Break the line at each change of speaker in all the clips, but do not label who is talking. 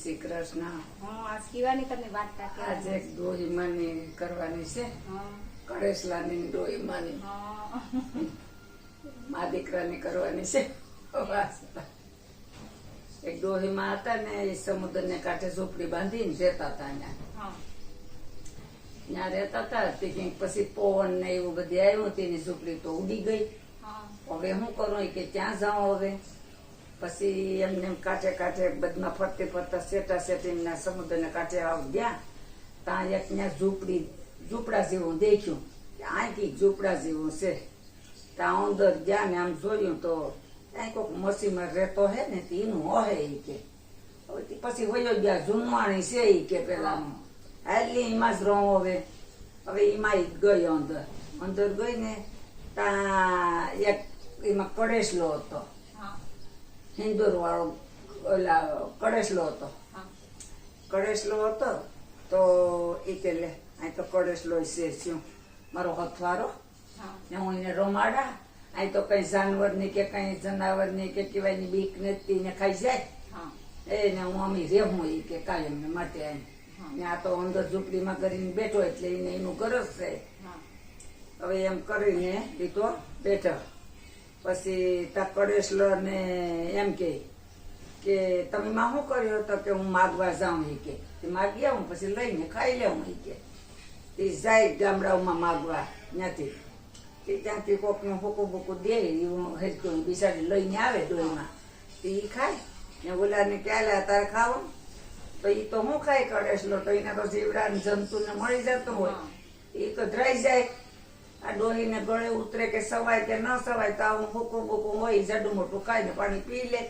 શ્રી કૃષ્ણ.
આજ કીવાની તમે વાર્તા કે
આજે એક ડોહીમાની કરવાની છે. કળેશલાની ડોહીમાની મા દીકરાની કરવાની છે. એક ડોહીમાં હતા ને એ સમુદ્ર ને કાંઠે ઝૂંપડી બાંધીને રહેતા હતા. ત્યાં રહેતા હતા પછી પવન ને એવું બધી આવ્યું, તેની ઝૂંપડી તો ઉડી ગઈ. હવે શું કરું કે ત્યાં જાઉં. હવે પછી એમને કાંઠે કાંઠે બધમાં ફરતી ફરતા સેટા સેટીના સમુદ્રને કાંઠે આવ ગયા. ત્યાં એક ત્યાં ઝૂંપડા જેવું દેખ્યું કે આંકી ઝૂંપડા જેવું છે. ત્યાં અંદર ગયા ને આમ જોયું તો ત્યાં કોઈક મસીમાં રહેતો હે ને એનું હે એ કે. હવે પછી વયો ગયા જૂનવાણી છે એ કે પેલાનું એટલે એમાં જ રહું. હવે એમાં ગયો અંદર ગઈ ને ત્યાં એક એમાં કળેશલો હતો, હિન્દુર વાળો ઓલા કળેશલો હતો. તો એ કે લે અહીં તો કળેશલો છે શું મારો હથવારો ને હું એને રમાડા. અહીં તો કઈ જાનવરની કે કઈ જનાવરની કે કેવાયની બીક નથી ને ખાઈ જાય એને હું અમી રેહું એ કે કાયમ ને માટે. ને આ તો અંદર ઝૂંપડીમાં કરીને બેઠો એટલે એને એનું ગરજ છે. હવે એમ કરીને એ તો બેઠો. પછી તા કળેશલો ને એમ કે તમે માં શું કર્યો હતો કે હું માગવા જાઉં એ કે. માગી આવું પછી લઈને ખાઈ લેવું એ કે. તે જાય ગામડાઓમાં માગવા ત્યાંથી ત્યાંથી કોકનું હુકું બુકું દે હેરતું બિસાડી લઈને આવે ડોહીમાં. તો એ ખાય ને ઓલાને ક્યાં તારે ખાવું તો એ તો શું ખાય કળેશલો તો એને તો જીવડા જંતુને મળી જતું હોય એ તો ધરાઈ જાય. આ ડોહીને ગળે ઉતરે કે સવાય કે ન સવાય તો આવું હુકું બુકું હોય જાડું મોટું ખાઈને પાણી પી લે.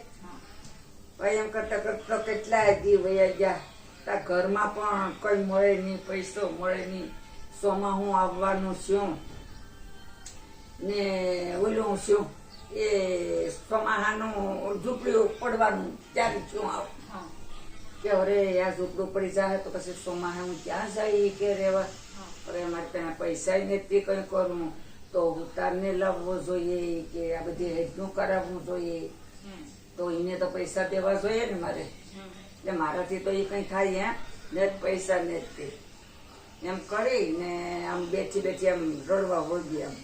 ભાઈ એમ કરતા કરતા કેટલાય દી વયા ગયા. તા ઘરમાં પણ કઈ મળે નહીં, પૈસો મળે નહીં. સોમાં હું આવવાનું છું ને ઓલું શું એ સોમાહાનું ઝૂંપડી પડવાનું ત્યારે શું આવું કે અરે આ ઝૂંપડું પડી જાય તો પછી સોમાહે હું ક્યાં જાય કે રેવા. અરે મારે ત્યાં પૈસા નથી કઈ કરવું તો ઉતારને લાવવો જોઈએ કે આ બધી હેજનું કરાવવું જોઈએ તો એને તો પૈસા દેવા જોઈએ ને મારે. એટલે મારાથી તો એ કઈ થાય ને પૈસા નથી એમ કરીને આમ બેઠી આમ રડવા વળગી. આમ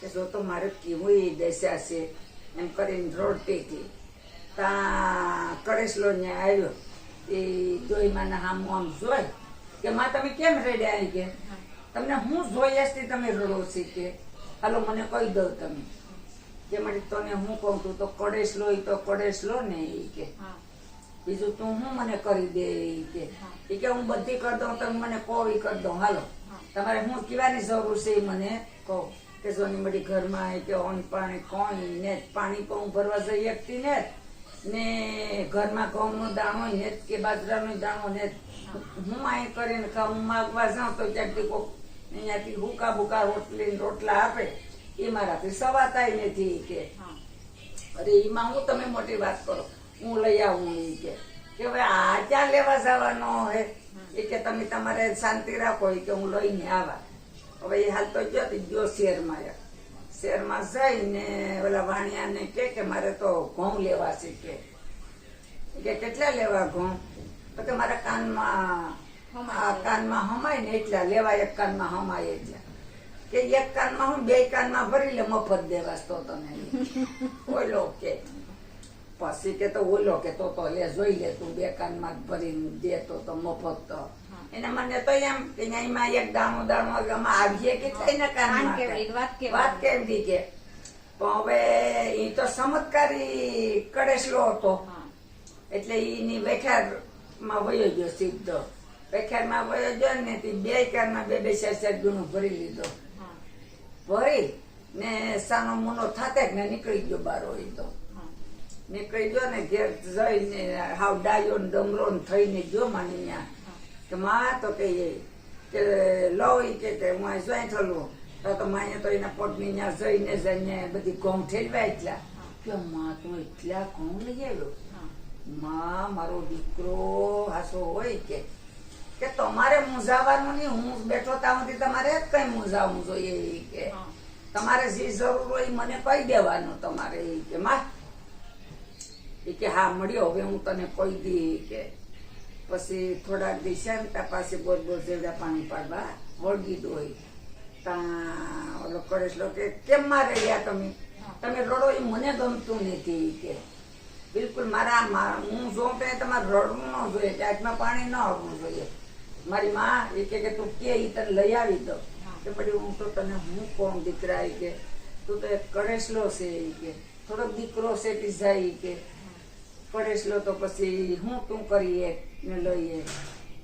કે જો તો મારે કેવું એ દશા છે એમ કરીને રડતી હતી. ત્યાં કળેશલો ને આવ્યો. એ ડોહીમાના હામું આમ જોઈ કે માં તમે કેમ રેડ્યા આવી કે તમને હું જોઈ તમે રડો છે કે હાલો મને કહી દઉં તમે કે મારી તને હું કહું તું તો કળેશલો એ તો કળેશલો ને એ કે બીજું તું હું મને કરી દે એ કે હું બધી કરી દઉં તમે મને કહો એ કરી દઉં. હાલો તમારે હું કહેવાની જરૂર છે એ મને કહો કે જોની મળી ઘરમાં કે ઓન પાણી કોઈ ને પાણી પણ ભરવા જઈ શકતી ને ઘરમાં ઘઉંનો દાણો ને કે બાજરાનો દાણો ને હું અહીં કરીને ખાઉં માગવા જાઉં તો ક્યાંકથી કોક અહીંયાથી હુકા બુકા રોટલા આપે એ મારાથી સવાતાય નથી કે અરે એમાં હું તમે મોટી વાત કરો હું લઈ આવું એ કે હવે આ ક્યાં લેવા જવાનો હે એ કે તમે તમારે શાંતિ રાખો એ કે હું લઈને આવા. હવે એ હાલ તો ગયો શહેરમાં જઈને ઓલા વાણિયાને કે મારે તો ઘઉં લેવા છે કે કેટલા લેવા ઘઉં તો કે મારા કાનમાં હમાય ને એટલા લેવા. એક કાનમાં હમાય એટલા કે એક કાનમાં હું બે કાનમાં ભરી લે મફત દેવાસ તો તને ઓલો કે પછી કે તો ઓલો કે તો લે જોઈ લે તું બે કાનમાં ભરીને દેતો તો મફત. તો એને મને તો એમ કે એમાં એક દાણો આવીએ કે થઈને વાત કેવી કે પણ હવે એ તો ચમત્કારી કળેશલો હતો એટલે એની વેખારમાં વયો ગયો સીધો. વેખારમાં વયો ગયો ને બે કારમાં બે 4 ગણું ભરી લીધો. ભરી ને સાનો મુનો થાતે ને નીકળી ગયો બારો. એ તો નીકળી ગયો ને ઘેર જઈને હાવ ડાયો ને ડમરો થઈને ગયો મને ત્યાં કે માં તો કે લો કે હું જોઈ થલું તો માએ તો એના પોટની ત્યાં જઈને બધી ઘઉં ઠેલવા એટલા કે માં તું એટલા ઘઉં લઈ આવ્યો. માં મારો દીકરો હાસો હોય કે તમારે મૂંઝાવાનું નહીં, હું બેઠો ત્યાંથી તમારે કઈ મૂંઝાવું જોઈએ કે તમારે જે જરૂર હોય મને કહી દેવાનું તમારે કે માં એ કે હા મળ્યો હવે હું તને કહી દી કે પછી થોડાક દિશા પાસે બોલ જેવડા પાણી પાડવા વળગી દોય ત્યાં ઓલો કરેશલો કે કેમ મારે રહ્યા તમે રડો એ મને ગમતું નથી કે બિલકુલ હું જોઉં તો તમારે રડવું ન જોઈએ કે આંખમાં પાણી ન આવવું જોઈએ. મારી માં એ કે તું કે ઈ તને લઈ આવી દો કે પછી હું તો તને હું કોણ દીકરા કે તું તો એક કરેશલો છે ઈ કે થોડોક દીકરો છે પીઝા ઈ કે કરેશલો તો પછી હું તું કરીએ ને લઈએ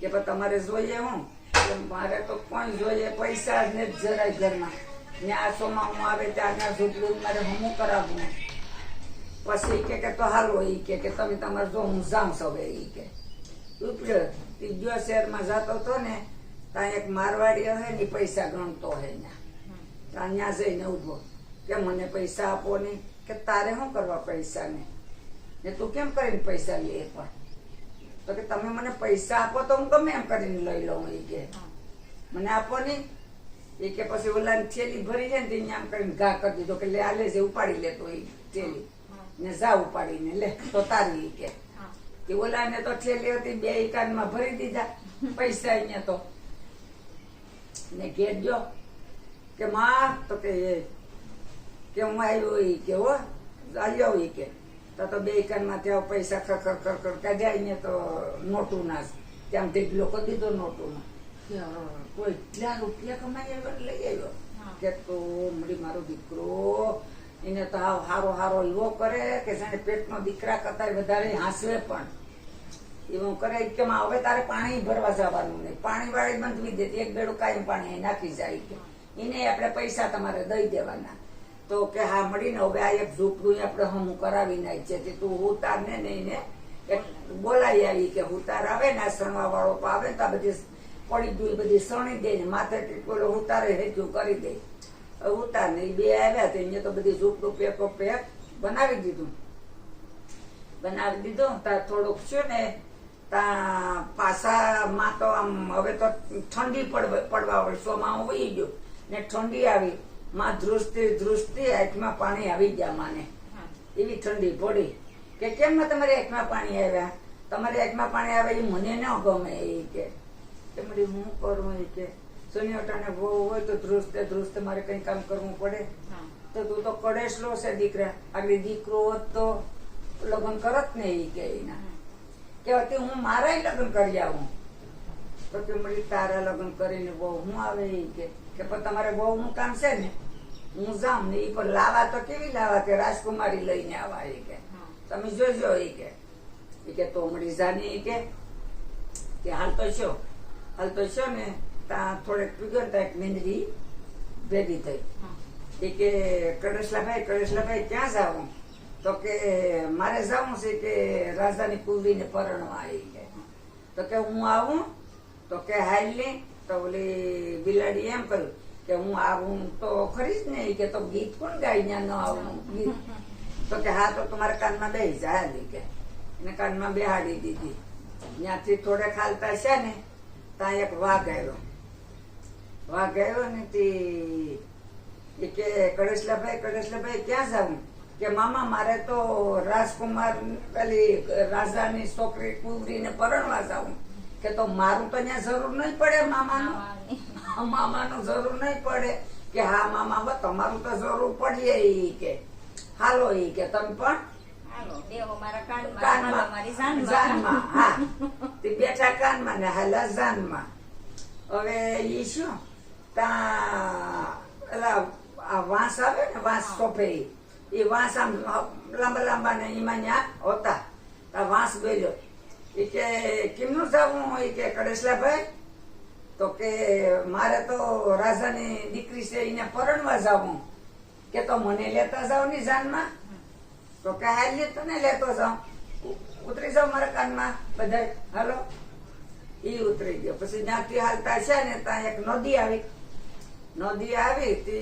કે પણ તમારે જોઈએ હું કે મારે તો કોઈ જોઈએ પૈસા જ ને જરાય ઘરમાં ત્યાં સોમાં હું આવે ત્યાં ઝૂંપડું મારે હમું કરાવવું પછી કે તો હાલો ઈ કે તમે તમારે જો હું જાઉં સવે ઈ કે ઉપડ્યો ત્રીજો શહેરમાં જતો હતો ને ત્યાં એક મારવાડી હે ને પૈસા ગણતો હે ત્યાં જઈને ઉભો કે મને પૈસા આપો ને કે તારે શું કરવા પૈસા ને તું કેમ કરીને પૈસા લે પણ તો કે તમે મને પૈસા આપો તો હું ગમે એમ કરીને લઈ લઉં એ કે મને આપો ને એ કે પછી ઓલાની થેલી ભરી જાય ને તેને આમ કરીને ઘા કરી દીધો કે લે આ લે જે ઉપાડી લેતો એ થેલી ને જા ઉપાડીને લે તો તારી કે ઓલાને તો થેલી હતી બે કાનમાં ભરી દીધા પૈસા અહીંયા તો ને ઘેર ગયો કે માં તો કે હું આવ્યો ઈ કે હો આવ્યો ઈ કે તો બે કાનમાં ત્યાં પૈસા ખર કાઢ્યા અહીંયા તો નોટું ના ત્યાં ઢેગલો કરી દીધો નોટું કોઈ એટલા રૂપિયા કમાઈ આવ્યો લઈ આવ્યો કે તો મળી મારો દીકરો એને તો હારો હારો એવો કરે કે જાણે પેટનો દીકરા કરતા વધારે હાંસવે પણ એવું કરે કે હવે તારે પાણી ભરવા જવાનું નહીં પાણી વાળી બંધવી દેતી એક બેડું કાયમ પાણી નાખી જાય કે એને આપણે પૈસા તમારે દઈ દેવાના તો કે હા મળીને હવે આ એક ઝૂંપડું આપણે હમું કરાવી નાખીએ છે તું ઉતાર ને એને બોલાવી આવી કે ઉતાર આવે ને સણવા વાળો આવે તો આ બધી પડી ગયું બધી સણી દે ને માથે ટીકોલો ઉતારે હેઠું કરી દે ઉતાર ને બે આવ્યા તો અહીંયા તો બધી ઝૂંપડું પેકો પેક બનાવી દીધું ત્યાં થોડુંક છે ને ત્યાં પાસામાં તો આમ હવે તો ઠંડી પડવા વર્ષોમાં વહી ગયો ને ઠંડી આવી માં ધ્રુસતી આંખમાં પાણી આવી ગયા માને એવી ઠંડી પડી કે કેમ તમારી આંખમાં પાણી આવ્યા તમારી આંખમાં પાણી આવે એ મને ન ગમે એ કે હું કરું એ કે સોનિયાટાને બહુ હોય તો ધ્રુસતે મારે કઈ કામ કરવું પડે તો તું તો કડેસલો છે દીકરા આગળ દીકરો હોત તો લગ્ન કરત ને એ કે એના કે હું મારા લગ્ન કરી આવું તો કે મળી તારા લગ્ન કરીને બહુ હું આવે એ કે પણ તમારે બહુ નું કામ છે ને હું જાઉં ને એ પણ લાવા તો કેવી લાવા કે રાજકુમારી લઈને આવા એ કે તમે જોજો એ કે તો મળી જાની કે હાલતો છો ને ત્યાં થોડેક પીગર એક મીંદડી ભેગી થઈ એ કે કડેશલાભાઈ ક્યાં જાવું તો કે મારે જવું છે કે રાજાની કુંવરીને પરણવા આવી કે તો કે હું આવું તો કે હાલી તો ઓલી બિલાડી એમ કર્યું કે હું આવું તો ખરી જ ને કે તો ગીત કોણ ગાય ત્યાં ન આવું ગીત તો કે હા તો તમારા કાનમાં બેસી જાય હાલી કે એને કાનમાં બેહાડી દીધી ત્યાંથી થોડે ખાલતા છે ને ત્યાં એક વાઘ આવ્યો ને તે કે કડેશલાભાઈ ક્યાં જાવું કે મામા મારે તો રાજકુમાર પેલી રાજાની છોકરી કુંવરીને પરણવા જાવું કે તો મારું તો ત્યાં જરૂર નહીં પડે મામાનું જરૂર નહીં પડે કે હા મામા તમારું તો જરૂર પડીએ ઈ કે હાલો ઈ કે તમે પણ જાનમાં હા તે બેઠા કાનમાં ને હાલા જાનમાં હવે ઈ શું ત્યાં વાંસ આવે ને વાંસ સોંપે એ વાંસ આમ લાંબા ને એમાં ત્યાં હતા વાંસ ગયેલો એ કે કેમનું જવું એ કે કડેશલાભાઈ તો કે મારે તો રાજાની દીકરી છે એને પરણવા જવું કે તો મને લેતા જાવ ની જાનમાં તો કે હાલ તને લેતો જાઉં ઉતરી જાવ મારા કાનમાં બધા હાલો એ ઉતરી ગયો પછી ત્યાંથી હાલતા છે ને ત્યાં એક નદી આવી તે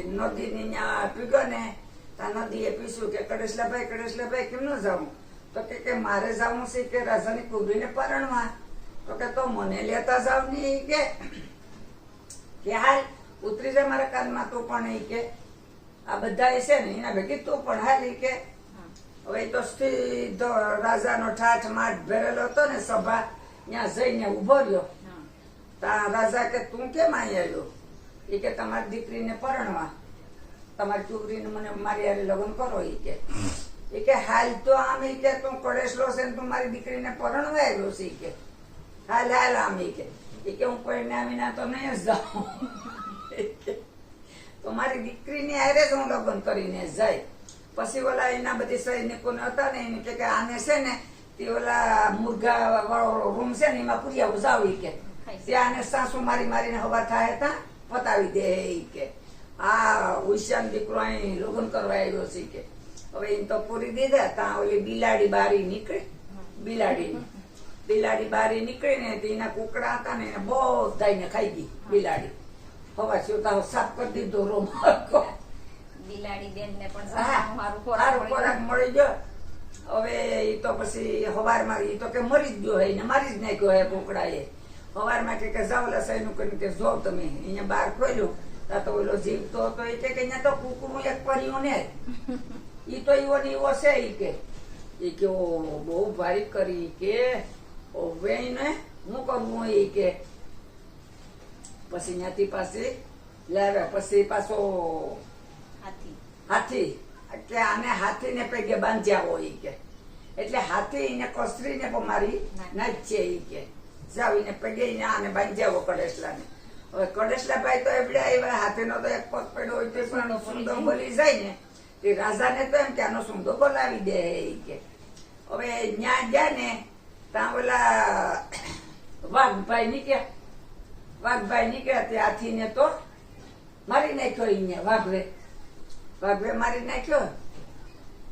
નદીની ત્યાં પીગો ને ત્યાં નદીએ પીશું કે કડેશલાભાઈ કેમનું જાવું તો કે મારે જવું છે કે રાજાની કુંવરીને પરણવા તો કે તો મને લેતા જાવ ને કે હાલ ઉતરી જાય મારા કાનમાં તું પણ એ કે આ બધા છે ને એના ભેગી તું પણ હાલ કે હવે ઈ તો સીધો રાજાનો ઠાઠ માઠ ભરેલો હતો ને સભા, ત્યાં જઈને ઉભો રહ્યો.
હા.
તા રાજા કે તું કેમ અહીં આવ્યો? એ કે તમારી દીકરીને પરણવા, તમારી છોકરીને મને મારી હારે લગ્ન કરો. એ કે હાલ તો આમ ઈ કે તું કડેસલો છે ને તું મારી દીકરીને પરણવા આવ્યો છે. ઈ કે હાલ હાલ આમ. ઈ કે હું કોઈને વિના તો નહીં જ જાઉં. તો મારી દીકરીની હારે જ હું લગ્ન કરીને જાય. પછી ઓલા એના બધી સૈનિકોને હતા ને એને કે આને છે ને તે ઓલા મુર્ગા વાળો રૂમ છે ને એમાં પૂરી જાવ. કે ત્યાં સાસુ મારી મારીને હવા થાય તા પતાવી દે. કે આ ઉષાન દીકરો અહીં લગ્ન કરવા આવ્યો છે. કે હવે એને તો પૂરી દીધા. ત્યાં ઓલી બિલાડી બારી નીકળી. બિલાડી બારી નીકળીને એના કુકડા હતા ને એને બધાને ખાઈ ગઈ બિલાડી. હવા શું સાફ કરી દીધો રૂમ.
બિલાડી બેન ને પણ
સારું
સારું
ખોરાક મળી ગયો. હવે ઈ તો પછી હવારમાં ઈ તો કે મરી જ ગયો. એને મારી જ નાખ્યો હે કુકડાએ. હવારમાં કે જાવલા સૈનું કરીને કે જોવ તમે અહીંયા બહાર ખોલ્યું તા તો ઓલો જીવતો હતો. એ કે અહીંયા તો કુકડું એક પડ્યું ને ઈ તો ઈવો ને ઈવો છે. ઈ કે ઓ બહુ ભારી કરી. કે હવે ને હું કરવું? એ કે પછી ત્યાંથી પાછી લાવ્યા. પછી પાછો હાથી કે આને હાથીને પગે બાંધ્યા હોય. કે એટલે હાથી એને કસરીને મારી નાચે. કે જાવીને પગે આને બાંધ્યા કડેસલાને. હવે કડેસલા ભાઈ તો એવડે આવ્યા. હાથીનો તો એક પગ પડ્યો હોય તો પણ સુંદો બોલી જાય ને તે રાજાને તો એમ કે આનો સુંદો બોલાવી દે. કે હવે ન્યા ગયા ને ત્યાં ઓલા વાઘભાઈ નીકળ્યા. તે હાથીને તો મારી નાખ્યો. અહીંયા વાઘવે મારી નાખ્યો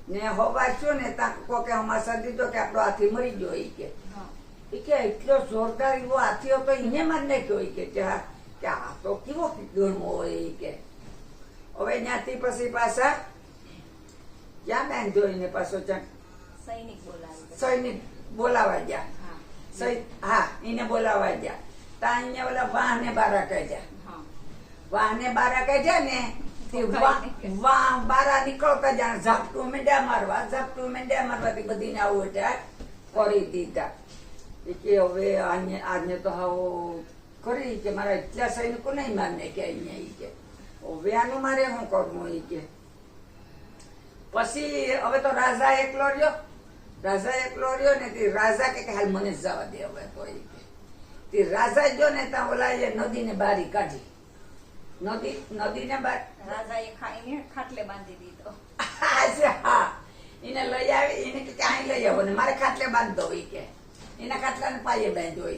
ને હોવા છો ને ત્યાં કોકે હમાસા દીધો કે આપણો હાથી મરી ગયો. કે એટલો જોરદાર એવો હાથી હતો એને મારી નાખ્યો. કે આ તો કેવો ગણવો હોય. કે હવે ત્યાંથી પછી પાછા ક્યાં બાંધ્યો એને પાછો સૈનિક બોલાવા ગયા. હા એને બોલાવા ગયા. ત્યાં અહીંયા ઓલા વાહને બારા કાઢ્યા ને બારા નીકળતા જાણે ઝાપટું મેંડ્યા મારવાથી બધીને આવું કરી દીધા. કે હવે આજને તો આવો કરી કે મારા એટલા સૈનિકો નહીં મારને કે અહીંયા. કે હવે આનું મારે શું કરવું? કે પછી હવે તો રાજા એકલો રહ્યો ને તે રાજા કે હાલ મને જ જવા દે હવે તો. તે રાજા જો ને ત્યાં ઓલા નદીને બારી કાઢી. નદીને
રાજાએ ખાટલે બાંધી દીધો.
હા એને લઈ આવી. એને કે અહીં લઈ આવો ને મારે ખાટલે બાંધતો હોય. કે એના ખાટલાને પાયે બાંધ્યો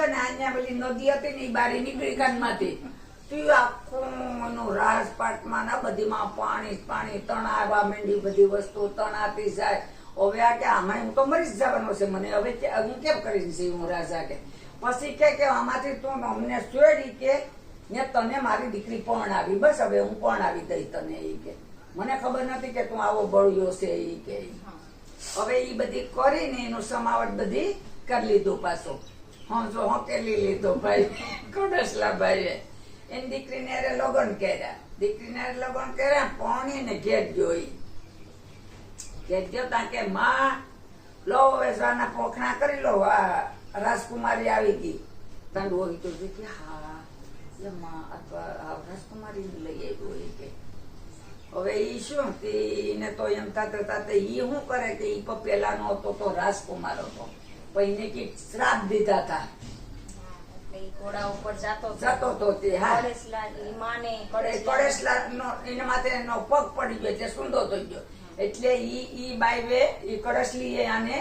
ને અહીંયા પેલી નદી હતી ને એ બારી નીકળી કાનમાંથી. આખું રાજપાટમાં ના બધીમાં પાણી તણાવા માંડી. બધી વસ્તુ તણાતી જાય. હવે આ કે આમાં હું તો મરી જ જવાનો છે. મને હવે હું કેમ કરીશ? હું રાજા કે પછી કે આમાંથી તું અમને છોડી કે ને તને મારી દીકરી પરણાવી. બસ હવે હું પરણાવી દઈ તને. કે મને ખબર નથી કે તું આવો બળ્યો છે. કે હવે એ બધી કરીને એનું સમાવટ બધી કરી લીધું પાછું. કરી લીધો ભાઈ કડસલા ભાઈએ. એની દીકરીને લગ્ન કર્યા. પણ એને ઘેર જોઈ. ત્યાં કે માં લો હવે જાના પોખણા કરી લો. આ રાજકુમારી આવી ગઈ. તંડુ હોય તો હા રાજકુમારી લઈ આવ્યો. કે હવે ઈ શું એને તો એમ થતા ઈ શું કરે કે ઈ પેલાનો હતો તો રાજકુમાર હતો. પણ એને કઈક શ્રાપ દીધા હતા.
ઘોડા ઉપર
જતો તો તે કડેસલા એના માથે એનો પગ પડી ગયો એટલે સૂંદો થઈ ગયો. એટલે ઈ બાઈવે ઈ કડસલીએ આને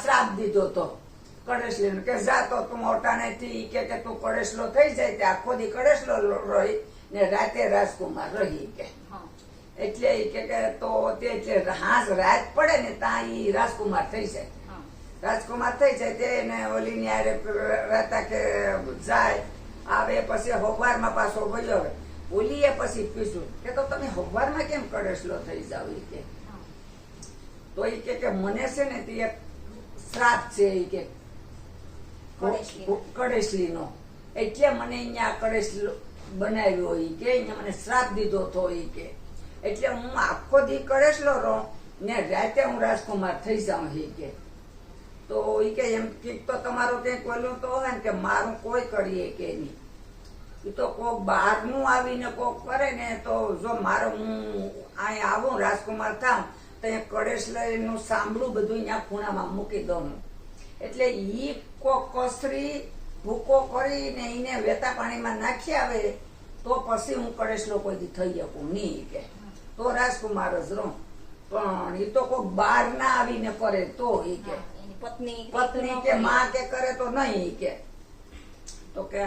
શ્રાપ દીધો તો. કડેસલી કે જાતો તું ઓટાણે થી કે તું કડેસલો થઈ જાય તે આખો દી કડેસલો રહી ને રાતે રાજકુમાર રહી. કે એટલે ઈ કે તો તે હાથ રાત પડે ને ત્યાં ઈ રાજકુમાર થઈ જાય. તેને ઓલી ની હારે રહેતા કે જાય આવે. પછી હવારમાં પાછો ગયો. ઓલીએ પછી પૂછ્યું કે તો તમે હવારમાં કેમ કડેસલો થઈ જાવ? કે તો ઈ કે મને છે ને તે એક શ્રાપ છે. ઈ કે કડેસલી નો એટલે મને અહીંયા કડેસલો બનાવ્યો. ઈ કે અહીંયા મને શ્રાપ દીધો તો. ઈ કે એટલે હું આખો દી કડેસલો રહું ને રાતે હું રાજકુમાર થઈ જાઉં કે તો એ કે એમ કઈક તો તમારું કંઈક ઓલું તો હોય ને કે મારું કોઈ કરીએ કે નહીં. એ તો કોક બહારનું આવીને કોક કરે ને તો જો મારે હું અહીં આવું રાજકુમાર થાઉં તો એ કળેશ લઈનું સાંભળું બધું અહીંયા ખૂણામાં મૂકી દઉં. એટલે ઈ કોક કસરી ભૂકો કરીને એને વેતા પાણીમાં નાખી આવે તો પછી હું કળેશલો કોઈ દી થઈ શકું નહીં કે તો રાજકુમાર જ રહું. પણ એ તો કોક બહાર ના આવીને કરે તો એ કે
એની પત્ની
પત્ની કે માં કે કરે તો નહીં કે તો કે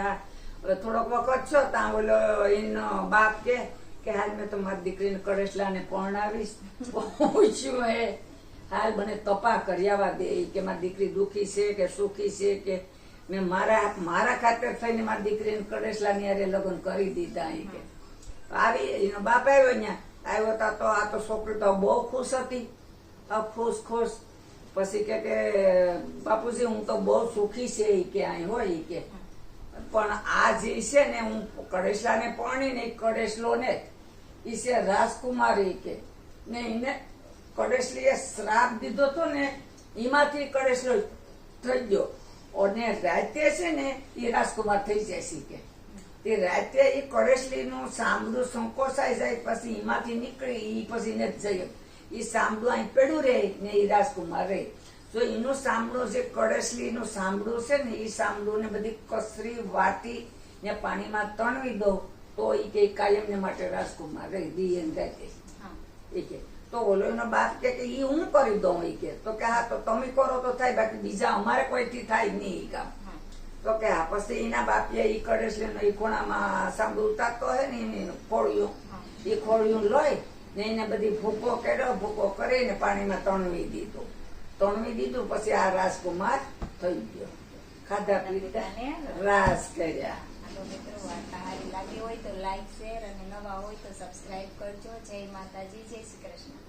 હવે થોડોક વખત છો ત્યાં બોલો એનો બાપ કે હાલ મેં તો મારી દીકરીને કળેશલાને પરણાવીશ. પૂછ્યું હે હાલ મને તપા કર્યાવા દે કે મારી દીકરી દુખી છે કે સુખી છે કે મેં મારા ખાતર થઈને મારી દીકરીને કળેશલાની હારે લગ્ન કરી દીધા. કે આવી એનો બાપ આવ્યો અહીંયા આવ્યો તા તો આ તો છોકરી તો બહુ ખુશ હતી. ખુશ પછી કે બાપુજી હું તો બહુ સુખી છે કે અહીં હોય કે પણ આ જે છે ને હું કળેશલાને પરણીને કળેશલો ને ઈ છે રાજકુમારી કે ને એને કળેશલીએ શ્રાપ દીધો હતો ને એમાંથી કળેશલો થઈ ગયો અને રાતે છે ને એ રાજકુમાર થઈ જાય કે તે રાતે એ કળેશલીનું સાંભળું સંકોચાઈ જાય પછી એમાંથી નીકળી એ પછી ને જઈએ એ સાંભળું અહીં પડ્યું રહે ને એ રાજકુમાર રહે. જો એનું સાંભળું જે કળેશલીનું સાંભળું છે ને એ સાંભળું ને બધી કસરી વાટી ને પાણીમાં તણવી દો તો એ કે કાયમ ને માટે રાજકુમાર રહી દી એમ રાતે એ કે તો ઓલો એનો બાપ કે ઈ હું કરી દઉં એ કે તો કે હા તો તમે કરો તો થાય બાકી બીજા અમારે કોઈથી થાય નહીં એ કામ. તો કે હા પછી એના બાપે ઈ કળેશલીનો ઈ ખૂણામાં સાંભળું ઉતારતો હે ને એનું ખોળિયું એ ખોળિયું લઈ ને એને બધી ભૂકો કર્યો ભૂકો કરીને પાણીમાં તણવી દીધું પછી આ રાજકુમાર થઈ ગયો. ખાધા પીધા રાસ કર્યા.
તો મિત્રો વાર્તા સારી લાગી હોય તો લાઈક શેર અને નવા હોય તો સબસ્ક્રાઇબ કરજો. જય માતાજી, જય શ્રી કૃષ્ણ.